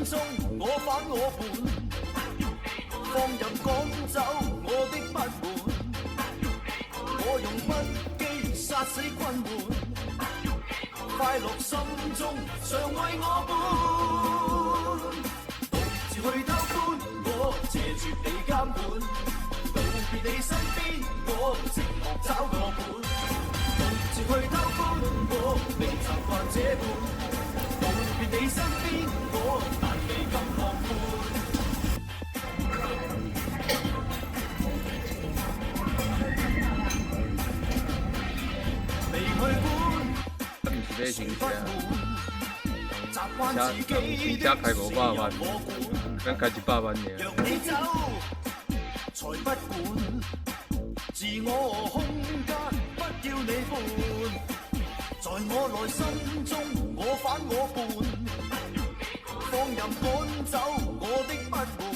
中我反我叛，放任趕走我的不滿，我用不羈殺死困悶，快樂心中常為我伴，獨自去偷歡，我謝絕你監管，道別你身邊，我寂寞找個伴，獨自去偷歡，我未習慣這般。道別你身邊，我但未敢放寬。未去管，誰不滿？習慣自己的隨人我管。讓你走，才不管。自我空間，不要你伴。在我內心中，我反我叛，放任趕走我的不滿。